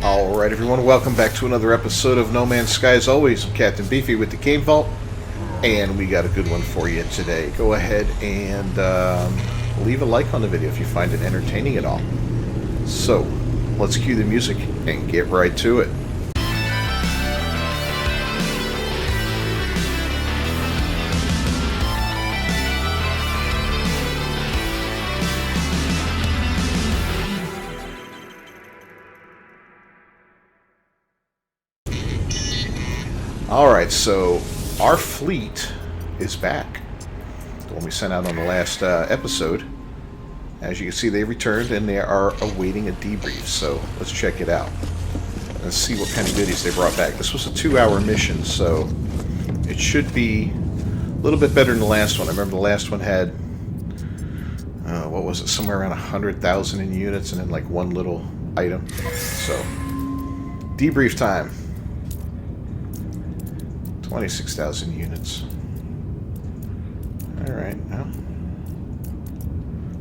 Alright everyone, welcome back to another episode of No Man's Sky. As always, I'm Captain Beefy with the Game Vault, and we got a good one for you today. Go ahead and leave a like on the video if you find it entertaining at all. So, let's cue the music and get right to it. Alright, so our fleet is back. The one we sent out on the last episode. As you can see, they returned and they are awaiting a debrief. So let's check it out. Let's see what kind of goodies they brought back. This was a 2-hour mission, so it should be a little bit better than the last one. I remember the last one had, what was it, somewhere around 100,000 in units and then like one little item. So, debrief time. 26,000 units. Alright, well.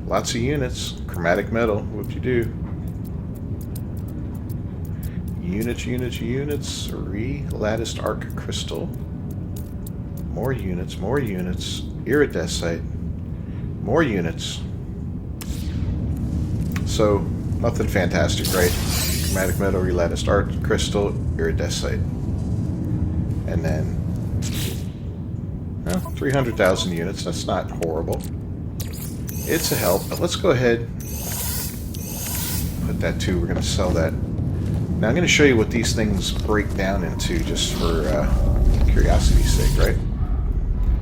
Lots of units. Chromatic metal, what you do. Units. Re-latticed arc crystal. More units. Iridescite. More units. So, nothing fantastic, right? Chromatic metal, re-latticed arc crystal, iridescite. And then 300,000 units. That's not horrible. It's a help. But let's go ahead. Put that too. We're going to sell that. Now I'm going to show you what these things break down into, just for curiosity's sake, right?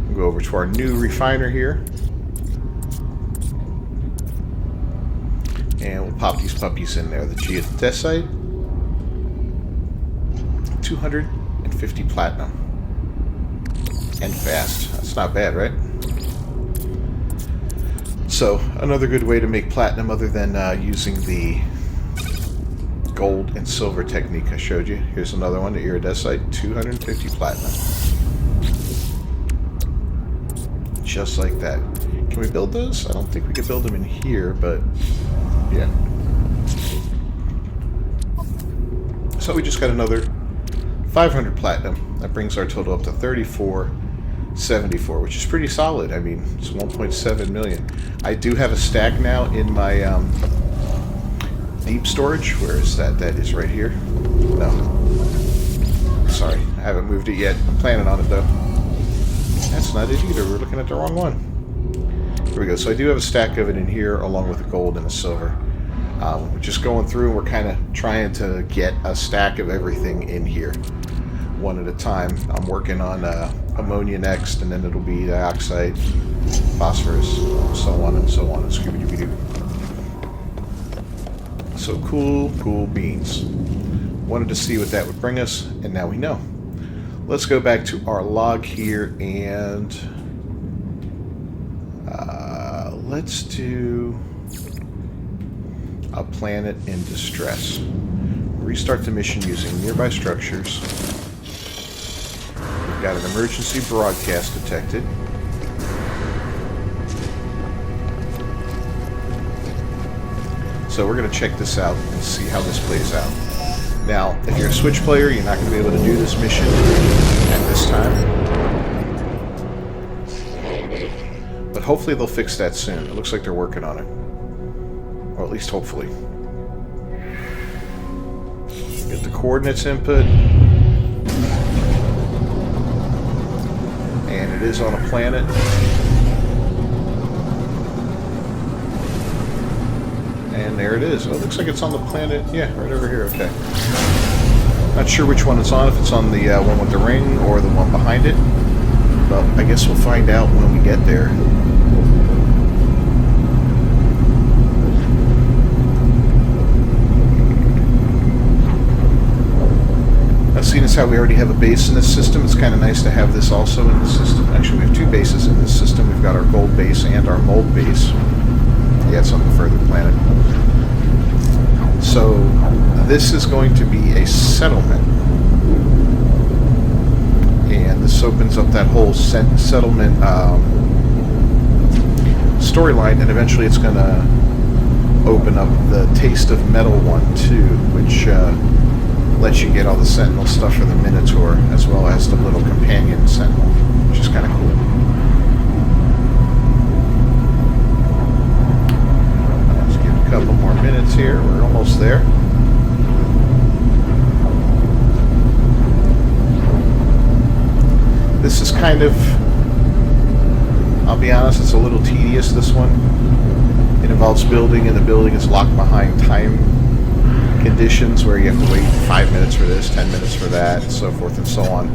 We'll go over to our new refiner here. And we'll pop these puppies in there. The geodesite. 250 platinum. And fast. That's not bad, right? So, another good way to make platinum other than using the gold and silver technique I showed you. Here's another one, the iridesite, 250 platinum. Just like that. Can we build those? I don't think we can build them in here, but yeah. So we just got another 500 platinum. That brings our total up to 3474, which is pretty solid. I mean, it's 1.7 million. I do have a stack now in my deep storage. Where is that? That is right here. No. Sorry, I haven't moved it yet. I'm planning on it, though. That's not it either. We're looking at the wrong one. Here we go. So I do have a stack of it in here, along with the gold and the silver. We're just going through, and we're kind of trying to get a stack of everything in here, one at a time. I'm working on ammonia next, and then it'll be dioxide, phosphorus, so on and so on, and Scooby-Dooby-Doo. So cool beans. Wanted to see what that would bring us, and now we know. Let's go back to our log here, and let's do a planet in distress. Restart the mission using nearby structures. We've got an emergency broadcast detected. So we're going to check this out and see how this plays out. Now, if you're a Switch player, you're not going to be able to do this mission at this time. But hopefully they'll fix that soon. It looks like they're working on it. Or at least hopefully. Get the coordinates input. And it is on a planet. And there it is. Oh, it looks like it's on the planet. Yeah, right over here. Okay. Not sure which one it's on, if it's on the one with the ring or the one behind it. But I guess we'll find out when we get there. Seeing as how we already have a base in this system, it's kind of nice to have this also in the system. Actually, we have 2 bases in this system. We've got our gold base and our mold base. Yeah, it's on the further planet. So, this is going to be a settlement. And this opens up that whole settlement storyline, and eventually it's going to open up the Taste of Metal one too, which lets you get all the Sentinel stuff for the Minotaur, as well as the little companion Sentinel, which is kind of cool. Let's give it a couple more minutes here. We're almost there. This is kind of, I'll be honest, it's a little tedious, this one. It involves building, and the building is locked behind time conditions where you have to wait 5 minutes for this, 10 minutes for that, and so forth and so on.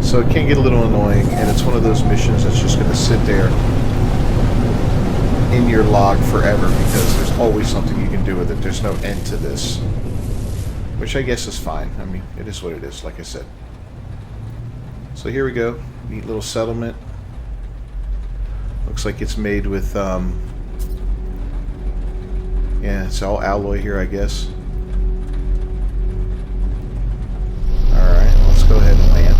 So it can get a little annoying, and it's one of those missions that's just going to sit there in your log forever because there's always something you can do with it. There's no end to this, which I guess is fine. I mean, it is what it is, like I said. So here we go. Neat little settlement. Looks like it's made with, yeah, it's all alloy here, I guess. Alright, let's go ahead and land.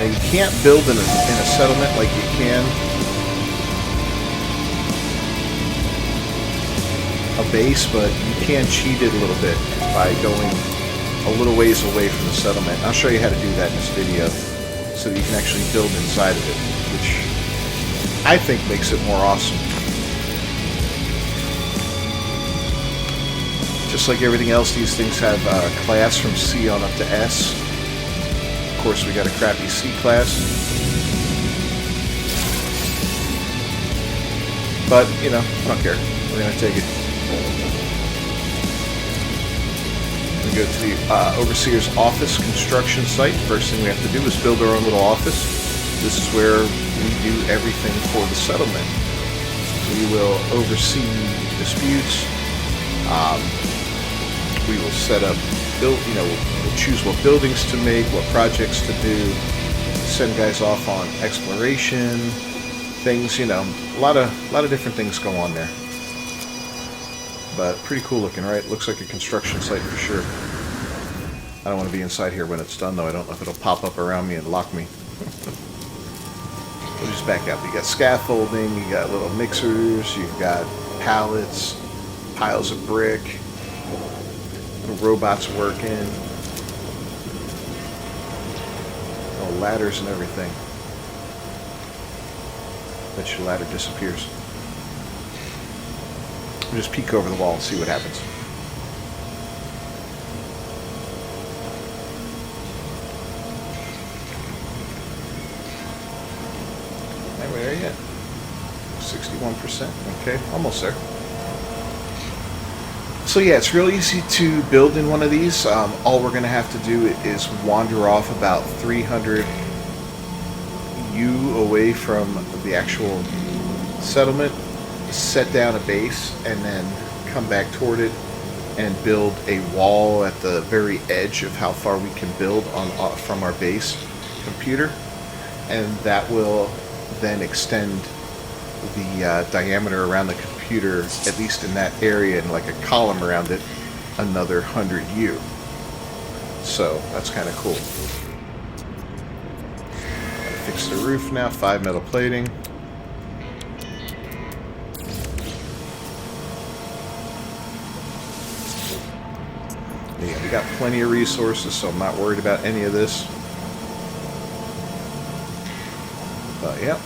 Now you can't build in a settlement like you can a base, but you can cheat it a little bit by going a little ways away from the settlement. I'll show you how to do that in this video so that you can actually build inside of it, which I think makes it more awesome. Just like everything else, these things have class from C on up to S. Of course, we got a crappy C class. But, you know, I don't care. We're going to take it. We go to the Overseer's office construction site. First thing we have to do is build our own little office. This is where we do everything for the settlement. We will oversee disputes. We will set up, we'll choose what buildings to make, what projects to do, send guys off on exploration, things, a lot of different things go on there. But pretty cool looking, right? Looks like a construction site for sure. I don't want to be inside here when it's done, though. I don't know if it'll pop up around me and lock me. We'll just back up. You got scaffolding, you got little mixers, you've got pallets, piles of brick, little robots working, little ladders and everything. Bet your ladder disappears. We'll just peek over the wall and see what happens. Are we there yet? 61%. Okay, almost there. So yeah, it's real easy to build in one of these. All we're going to have to do is wander off about 300 U away from the actual settlement, set down a base, and then come back toward it and build a wall at the very edge of how far we can build from our base computer, and that will then extend the diameter around the computer, at least in that area, and like a column around it, another 100 U. So that's kind of cool. Gotta fix the roof now. 5 metal plating. Yeah, we got plenty of resources, so I'm not worried about any of this. But yeah,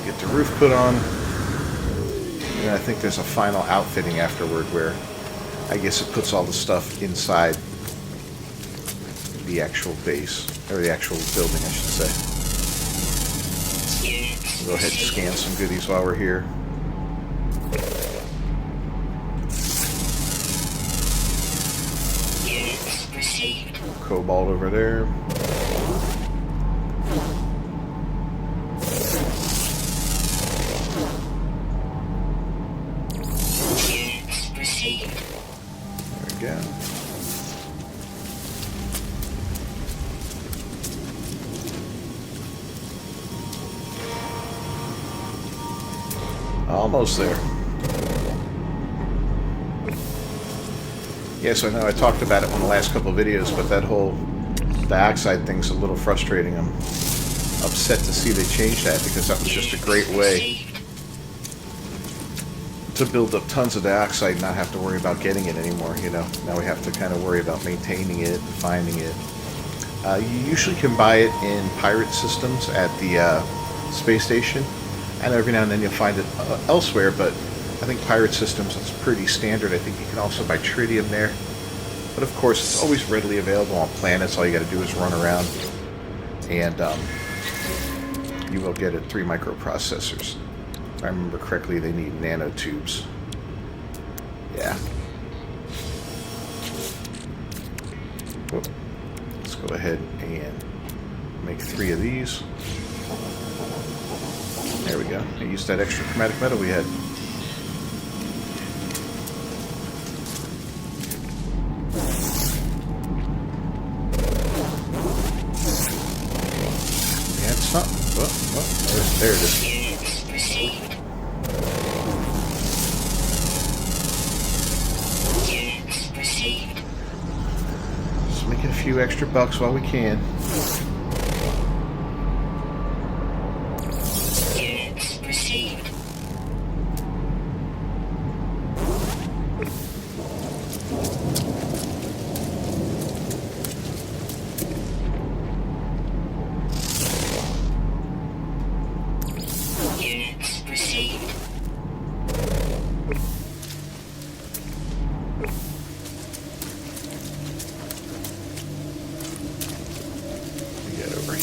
get the roof put on. And I think there's a final outfitting afterward where I guess it puts all the stuff inside the actual base, or the actual building, I should say. We'll go ahead and scan some goodies while we're here. Cobalt over there. There we go. Almost there. Yeah, so I know I talked about it in the last couple of videos, but that whole dioxide thing's a little frustrating. I'm upset to see they changed that, because that was just a great way to build up tons of dioxide and not have to worry about getting it anymore, you know. Now we have to kind of worry about maintaining it, finding it. You usually can buy it in pirate systems at the space station, and every now and then you'll find it elsewhere, but I think pirate systems is pretty standard. I think you can also buy tritium there. But of course, it's always readily available on planets. All you got to do is run around, and you will get it 3 microprocessors. If I remember correctly, they need nanotubes. Yeah. Whoop. Let's go ahead and make 3 of these. There we go. I used that extra chromatic metal we had. Yeah, it's not. Well, there it is. Just making a few extra bucks while we can.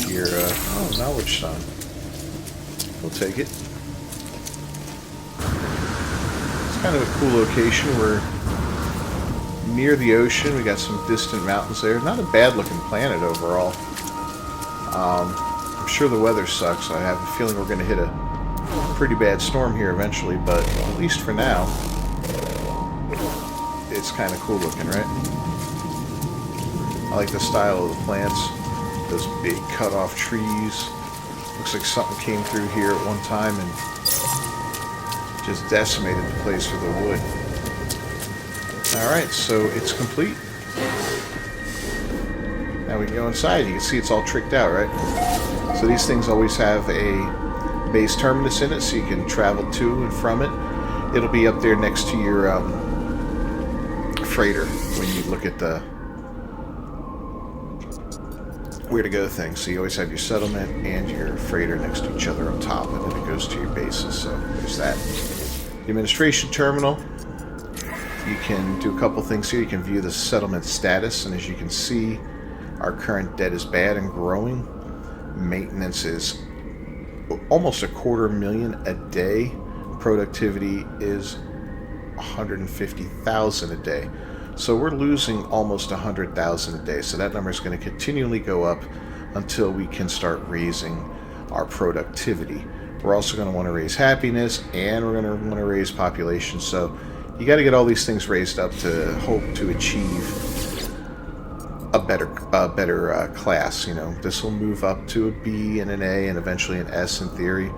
Here, knowledge stone. We'll take it. It's kind of a cool location. We're near the ocean. We got some distant mountains there. Not a bad looking planet overall. I'm sure the weather sucks. I have a feeling we're going to hit a pretty bad storm here eventually, but at least for now, it's kind of cool looking, right? I like the style of the plants. Those big cut-off trees. Looks like something came through here at one time and just decimated the place with the wood. Alright, so it's complete. Now we can go inside. You can see it's all tricked out, right? So these things always have a base terminus in it, so you can travel to and from it. It'll be up there next to your freighter when you look at the where to go thing. So you always have your settlement and your freighter next to each other up top, and then it goes to your bases. So there's that. The administration terminal. You can do a couple things here. You can view the settlement status, and as you can see, our current debt is bad and growing. Maintenance is almost $250,000 a day. Productivity is 150,000 a day. So we're losing almost 100,000 a day. So that number is going to continually go up until we can start raising our productivity. We're also going to want to raise happiness, and we're going to want to raise population. So you got to get all these things raised up to hope to achieve a better class. You know, this will move up to a B and an A and eventually an S in theory.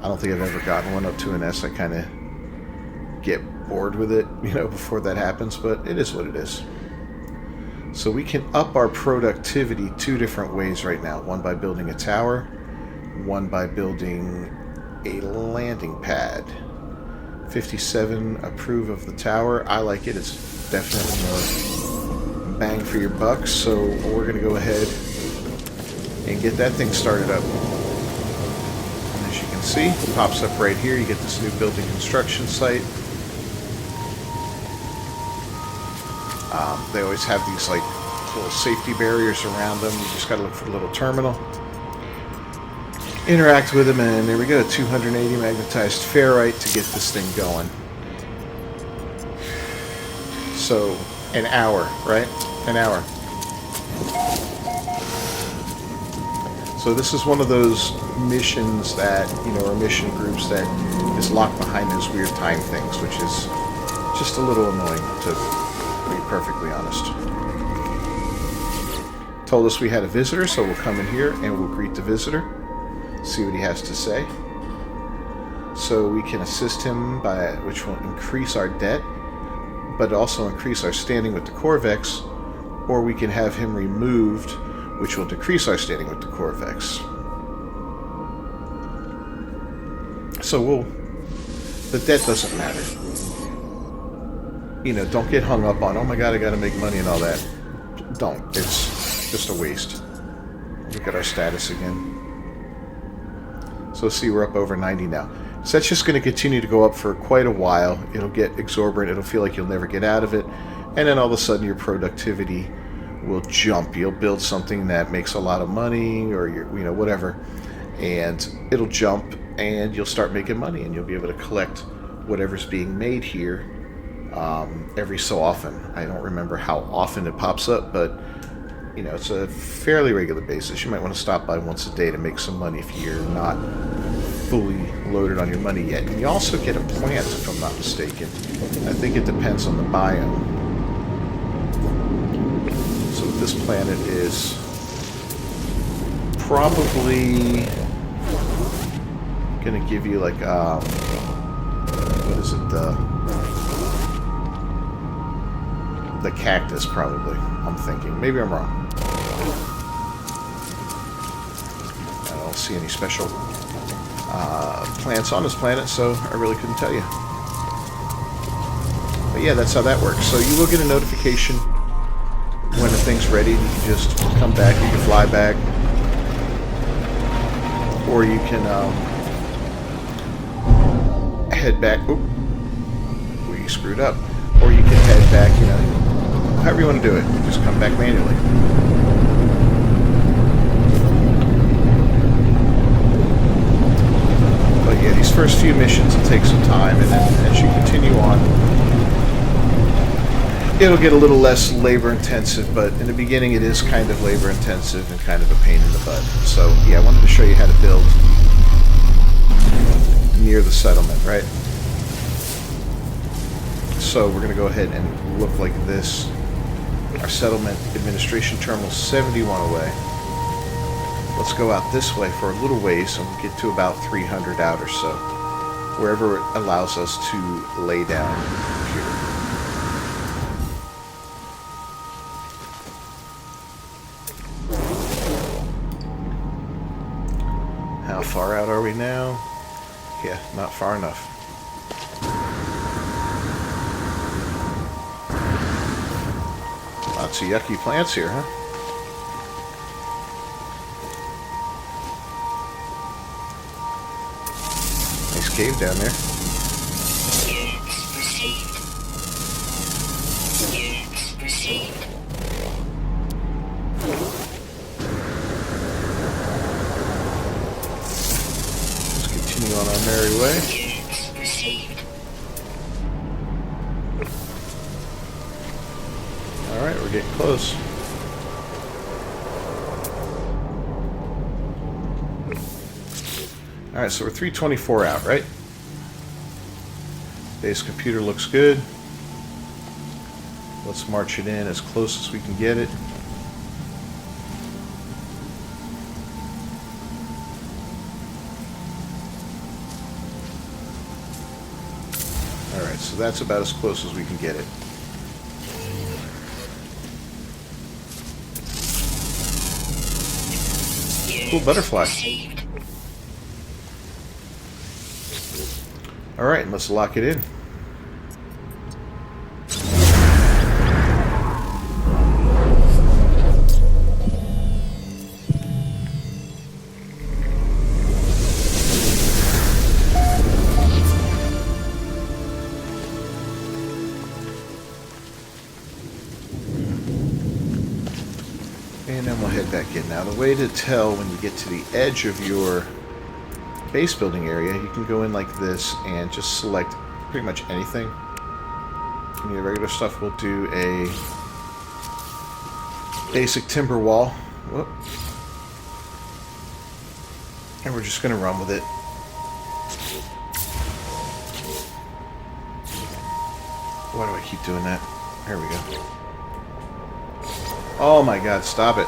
I don't think I've ever gotten one up to an S. I kind of get bored with it, you know, before that happens, but it is what it is. So we can up our productivity 2 different ways right now. One by building a tower, one by building a landing pad. 57 approve of the tower. I like it. It's definitely more bang for your buck, so we're going to go ahead and get that thing started up. And as you can see, it pops up right here. You get this new building construction site. They always have these like little safety barriers around them. You just got to look for the little terminal, interact with them, and there we go. 280 magnetized ferrite to get this thing going. So an hour, right? An hour. So this is one of those missions that, you know, or mission groups that is locked behind those weird time things, which is just a little annoying, to be perfectly honest. Told us we had a visitor, so we'll come in here and we'll greet the visitor, see what he has to say. So we can assist him, by which will increase our debt, but also increase our standing with the Corvex, or we can have him removed, which will decrease our standing with the Corvex. So the debt doesn't matter. You know, don't get hung up on, oh my god, I gotta make money and all that. Don't. It's just a waste. Look at our status again. So see, we're up over 90 now. So that's just going to continue to go up for quite a while. It'll get exorbitant. It'll feel like you'll never get out of it. And then all of a sudden your productivity will jump. You'll build something that makes a lot of money or, you know, whatever. And it'll jump and you'll start making money. And you'll be able to collect whatever's being made here every so often. I don't remember how often it pops up, but you know, it's a fairly regular basis. You might want to stop by once a day to make some money if you're not fully loaded on your money yet. And you also get a plant, if I'm not mistaken. I think it depends on the biome. So this planet is probably going to give you like, what is it, the cactus probably, I'm thinking. Maybe I'm wrong. I don't see any special plants on this planet, so I really couldn't tell you. But yeah, that's how that works. So you will get a notification when the thing's ready. You can just come back, you can fly back, or you can head back. Oop, we screwed up. Or you can head back, you know, however you want to do it. Just come back manually. But yeah, these first few missions will take some time, and then as you continue on, it'll get a little less labor intensive, but in the beginning it is kind of labor intensive and kind of a pain in the butt. So yeah, I wanted to show you how to build near the settlement, right? So we're going to go ahead and look like this. Our settlement administration terminal 71 away. Let's go out this way for a little ways and we'll get to about 300 out or so. Wherever it allows us to lay down the computer. How far out are we now? Yeah, not far enough. Lots of yucky plants here, huh? Nice cave down there. Let's continue on our merry way. Alright, we're getting close. Alright, so we're 324 out, right? Base computer looks good. Let's march it in as close as we can get it. Alright, so that's about as close as we can get it. Cool butterfly. Alright, let's lock it in. And then we'll head back in. Now, the way to tell when you get to the edge of your base building area, you can go in like this and just select pretty much anything. And the regular stuff will do a basic timber wall. Whoop. And we're just going to run with it. Why do I keep doing that? There we go. Oh my god, stop it.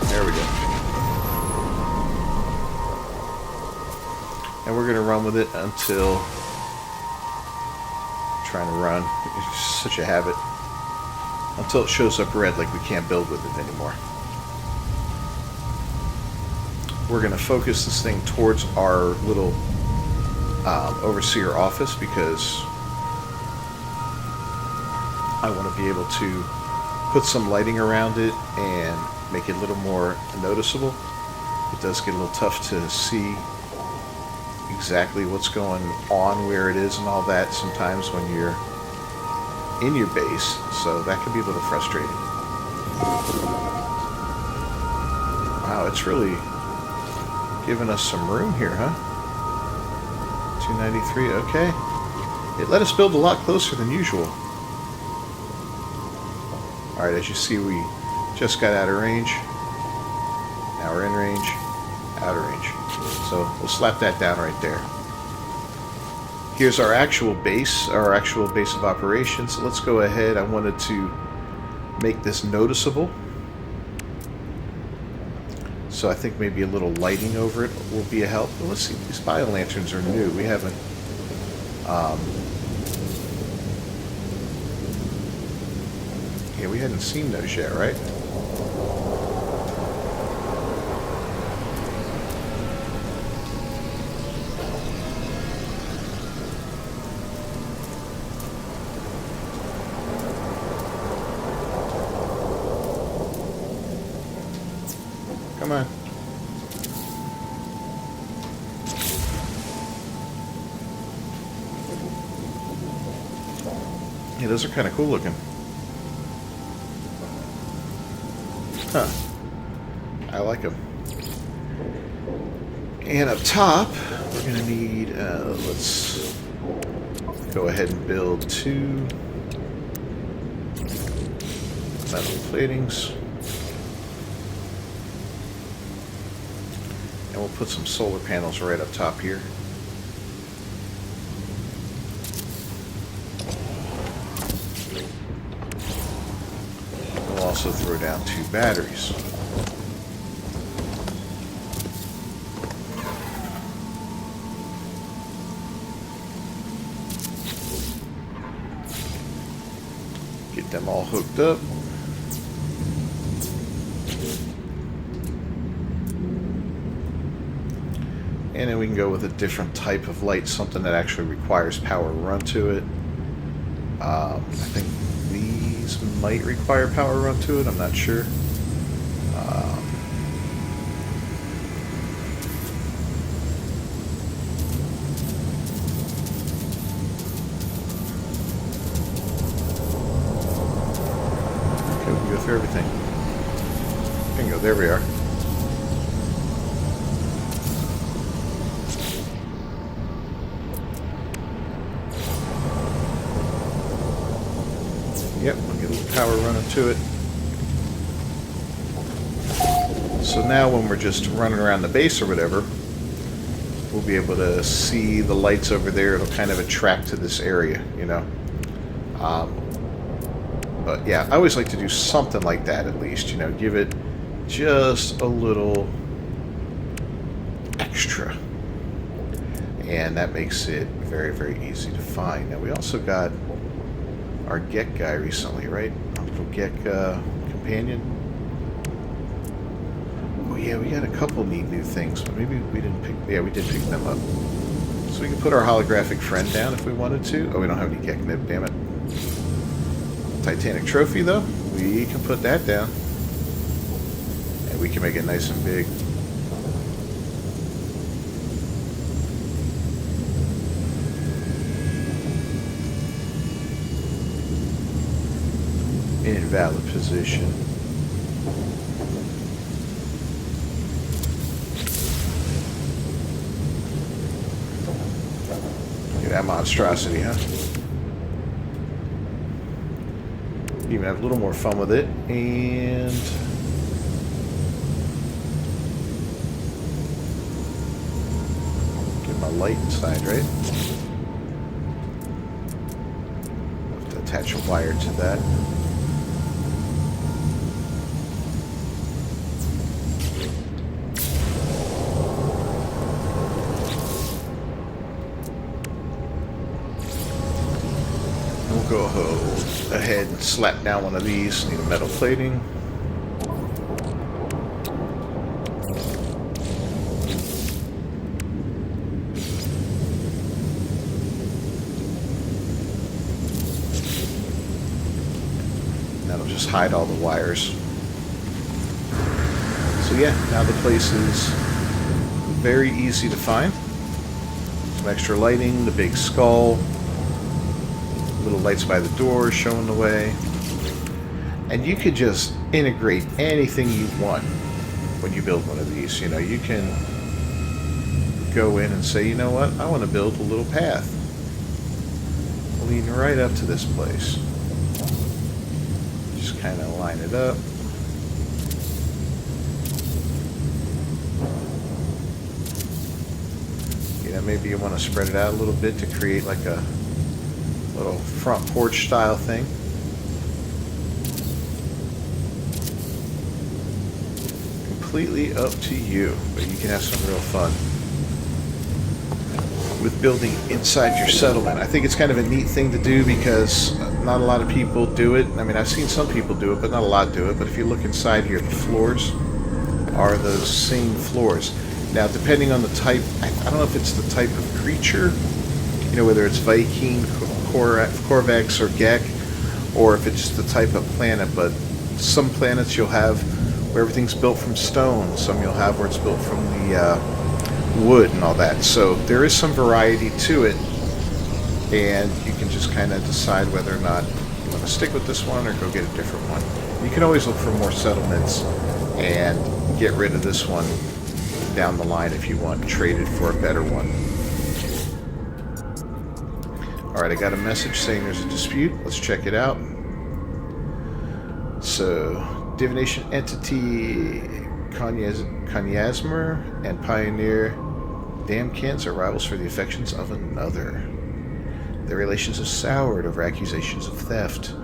There we go. And we're going to run with it until... trying to run. It's just such a habit. Until it shows up red like we can't build with it anymore. we're going to focus this thing towards our little overseer office, because I want to be able to put some lighting around it and make it a little more noticeable. It does get a little tough to see exactly what's going on, where it is and all that sometimes when you're in your base, so that can be a little frustrating. Wow, it's really giving us some room here, huh? 293, okay. It let us build a lot closer than usual. Alright, as you see, we just got out of range. Now we're in range, out of range. So we'll slap that down right there. Here's our actual base of operations. So let's go ahead. I wanted to make this noticeable. So I think maybe a little lighting over it will be a help. But let's see, these bio lanterns are new. We haven't yeah, we hadn't seen those yet, right? Come on. Yeah, those are kind of cool looking. Huh. I like them. And up top, we're going to need, let's go ahead and build 2 metal platings. And we'll put some solar panels right up top here. We'll also throw down 2 batteries. Get them all hooked up. And then we can go with a different type of light, something that actually requires power run to it. I think these might require power run to it, I'm not sure. Okay, we can go through everything. Bingo, there we are. Yep, we'll get a little power running to it. So now when we're just running around the base or whatever, we'll be able to see the lights over there. It'll kind of attract to this area, you know. But yeah, I always like to do something like that at least, you know, give it just a little extra. And that makes it very, very easy to find. Now we also got our Gek guy recently, right? Our little Gek companion. Oh yeah, we got a couple neat new things, but maybe we didn't pick. Yeah, we did pick them up. So we can put our holographic friend down if we wanted to. Oh, we don't have any Gek nib, damn it. Titanic trophy though, we can put that down, and we can make it nice and big. Invalid position. Look at that monstrosity, huh? Even have a little more fun with it, and get my light inside, right? Have to attach a wire to that. We'll go ahead and slap down one of these. Need a metal plating. It'll just hide all the wires. So yeah, now the place is very easy to find. Some extra lighting, the big skull, little lights by the door showing the way. And you could just integrate anything you want when you build one of these. You know, you can go in and say, you know what, I want to build a little path leading right up to this place. Just kind of line it up. You know, maybe you want to spread it out a little bit to create like a little front porch style thing. Completely up to you, but you can have some real fun with building inside your settlement. I think it's kind of a neat thing to do because not a lot of people do it. I mean, I've seen some people do it, but not a lot do it. But if you look inside here, the floors are those same floors. Now, depending on the type, I don't know if it's the type of creature, you know, whether it's Viking, Corvax, or Gek, or if it's the type of planet, but some planets you'll have where everything's built from stone, some you'll have where it's built from the wood and all that. So there is some variety to it, and you can just kind of decide whether or not you want to stick with this one or go get a different one. You can always look for more settlements and get rid of this one down the line if you want, and trade it for a better one. Alright, I got a message saying there's a dispute. Let's check it out. So, divination entity Konyasmer and Pioneer Damkins are rivals for the affections of another. Their relations have soured over accusations of theft.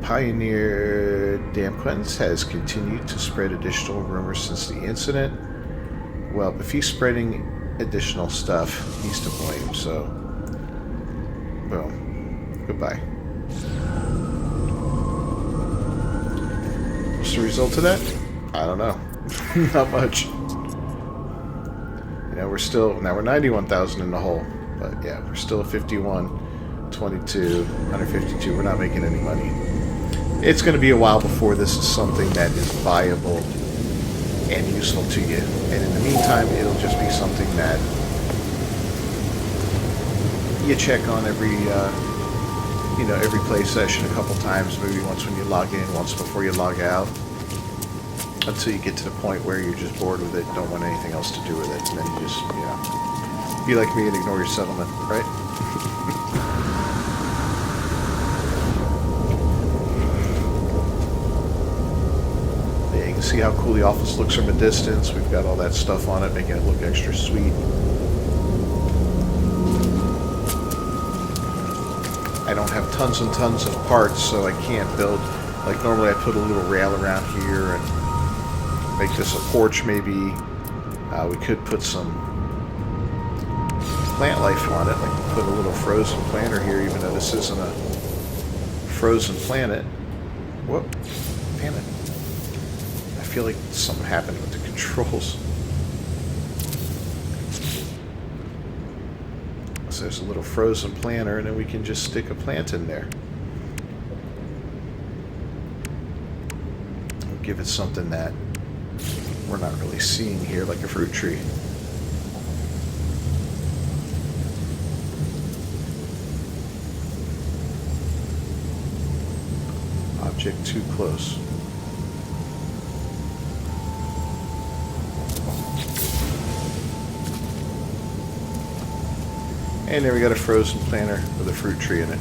Pioneer Damkins has continued to spread additional rumors since the incident. Well, if he's spreading additional stuff, he's to blame, so... well, goodbye. What's the result of that? I don't know. Not much. You know, we're still... now we're 91,000 in the hole. But yeah, we're still 51, 22, 152. We're not making any money. It's going to be a while before this is something that is viable and useful to you. And in the meantime, it'll just be something that you check on every, you know, every play session a couple times, maybe once when you log in, once before you log out, until you get to the point where you're just bored with it, don't want anything else to do with it, and then you just, you know, be like me and ignore your settlement, right? Yeah, you can see how cool the office looks from a distance. We've got all that stuff on it, making it look extra sweet. I don't have tons and tons of parts, so I can't build, like normally I put a little rail around here and make this a porch maybe. We could put some plant life on it, like put a little frozen planter here, even though this isn't a frozen planet. Whoop, damn it. I feel like something happened with the controls. So there's a little frozen planter, and then we can just stick a plant in there. We'll give it something that we're not really seeing here, like a fruit tree. Object too close. And there we got a frozen planter with a fruit tree in it.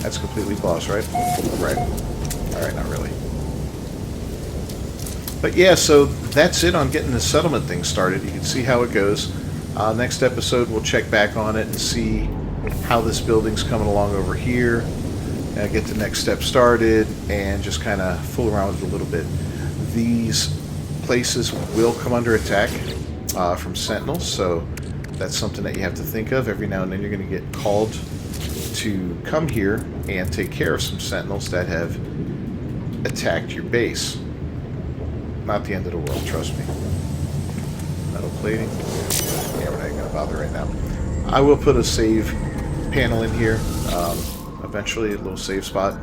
That's completely boss, right? Right. Alright, not really. But yeah, so that's it on getting the settlement thing started. You can see how it goes. Next episode, we'll check back on it and see how this building's coming along over here. Get the next step started and just kind of fool around with it a little bit. These places will come under attack from sentinels, so that's something that you have to think of. Every now and then you're going to get called to come here and take care of some sentinels that have attacked your base. Not the end of the world, trust me. Metal plating. Yeah, we're not even going to bother right now. I will put a save panel in here. A eventually, a little save spot.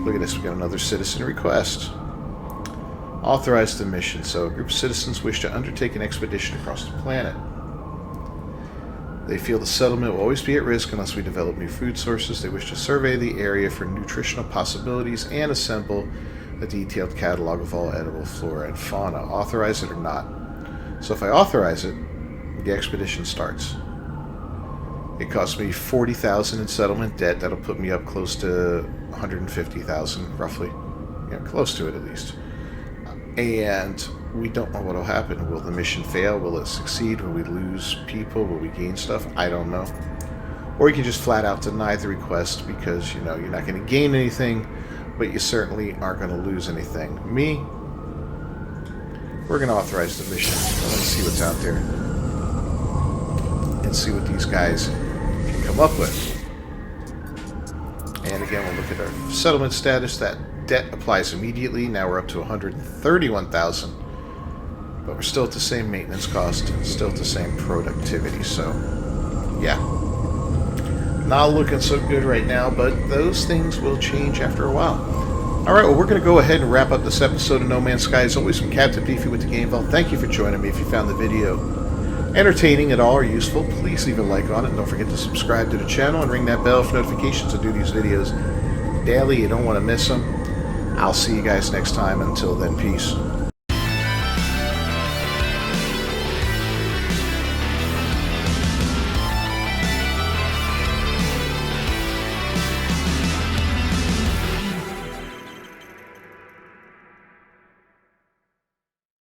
Look at this, we got another citizen request. Authorize the mission. So a group of citizens wish to undertake an expedition across the planet. They feel the settlement will always be at risk unless we develop new food sources. They wish to survey the area for nutritional possibilities and assemble a detailed catalog of all edible flora and fauna. Authorize it or not. So if I authorize it, the expedition starts. It costs me $40,000 in settlement debt. That'll put me up close to $150,000, roughly. Yeah, close to it at least. And we don't know what will happen. Will the mission fail? Will it succeed? Will we lose people? Will we gain stuff? I don't know. Or you can just flat out deny the request because, you know, you're not going to gain anything, but you certainly aren't going to lose anything. Me, we're going to authorize the mission. Let's see what's out there. And see what these guys can come up with. And again, we'll look at our settlement status. That debt applies immediately. Now we're up to $131,000. But we're still at the same maintenance cost, still at the same productivity. So, yeah. Not looking so good right now, but those things will change after a while. Alright, well, we're going to go ahead and wrap up this episode of No Man's Sky. As always, from Captain Beefy with the Game Vault. Thank you for joining me. If you found the video entertaining at all or useful, please leave a like on it. And don't forget to subscribe to the channel and ring that bell for notifications. I do these videos daily. You don't want to miss them. I'll see you guys next time. Until then, peace.